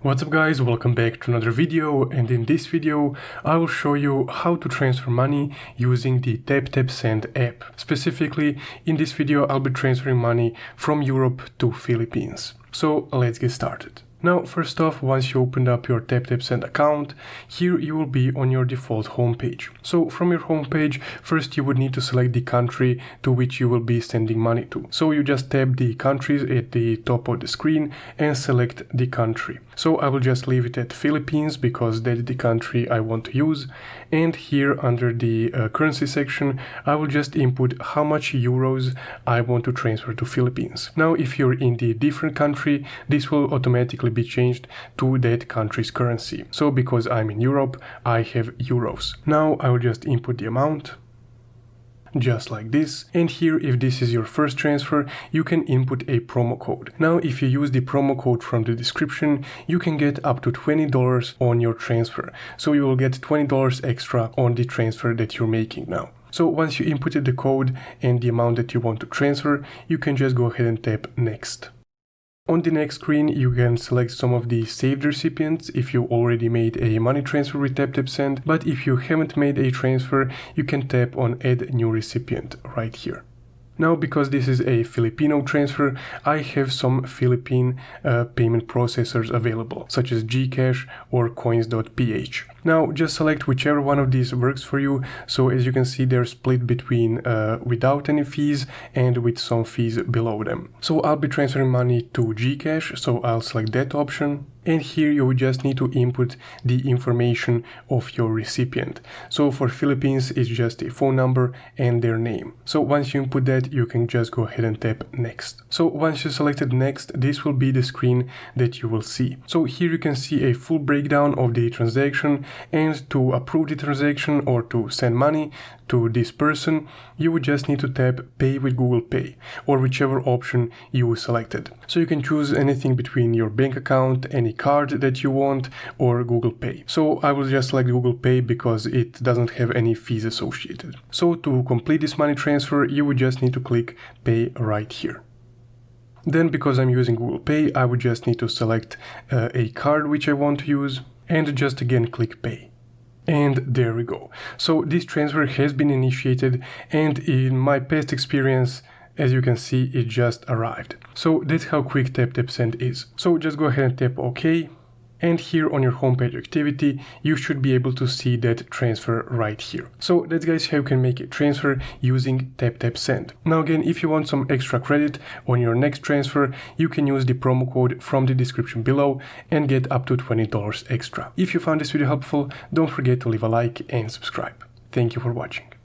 What's up guys, welcome back to another video, and in this video I will show you how to transfer money using the Taptap Send app. Specifically, in this video I'll be transferring money from Europe to Philippines. So let's get started. Now, first off, once you opened up your Taptap Send account, here you will be on your default homepage. So from your homepage, first you would need to select the country to which you will be sending money to. So you just tap the countries at the top of the screen and select the country. So I will just leave it at Philippines because that's the country I want to use. And here under the currency section, I will just input how much euros I want to transfer to Philippines. Now, if you're in the different country, this will automatically be changed to that country's currency. So because I'm in Europe, I have euros. Now I will just input the amount, just like this. And here, if this is your first transfer, you can input a promo code. Now, if you use the promo code from the description, you can get up to $20 on your transfer. So you will get $20 extra on the transfer that you're making now. So once you inputted the code and the amount that you want to transfer, you can just go ahead and tap next. On the next screen, you can select some of the saved recipients if you already made a money transfer with Taptap Send, but if you haven't made a transfer, you can tap on Add New Recipient right here. Now, because this is a Filipino transfer, I have some Philippine payment processors available, such as Gcash or coins.ph. Now, just select whichever one of these works for you. So as you can see, they're split between without any fees and with some fees below them. So I'll be transferring money to Gcash, so I'll select that option. And here you would just need to input the information of your recipient. So for Philippines, it's just a phone number and their name. So once you input that, you can just go ahead and tap next. So once you selected next, this will be the screen that you will see. So here you can see a full breakdown of the transaction, and to approve the transaction or to send money to this person, you would just need to tap Pay with Google Pay or whichever option you selected. So you can choose anything between your bank account, any card that you want, or Google Pay. So I will just select Google Pay because it doesn't have any fees associated. So to complete this money transfer, you would just need to click Pay right here. Then, because I'm using Google Pay, I would just need to select a card which I want to use and just again click Pay. And there we go. So this transfer has been initiated, and in my past experience, as you can see, it just arrived. So that's how quick Taptap Send is. So just go ahead and tap OK. And here on your homepage activity, you should be able to see that transfer right here. So that's, guys, how you can make a transfer using Taptap Send. Now again, if you want some extra credit on your next transfer, you can use the promo code from the description below and get up to $20 extra. If you found this video helpful, don't forget to leave a like and subscribe. Thank you for watching.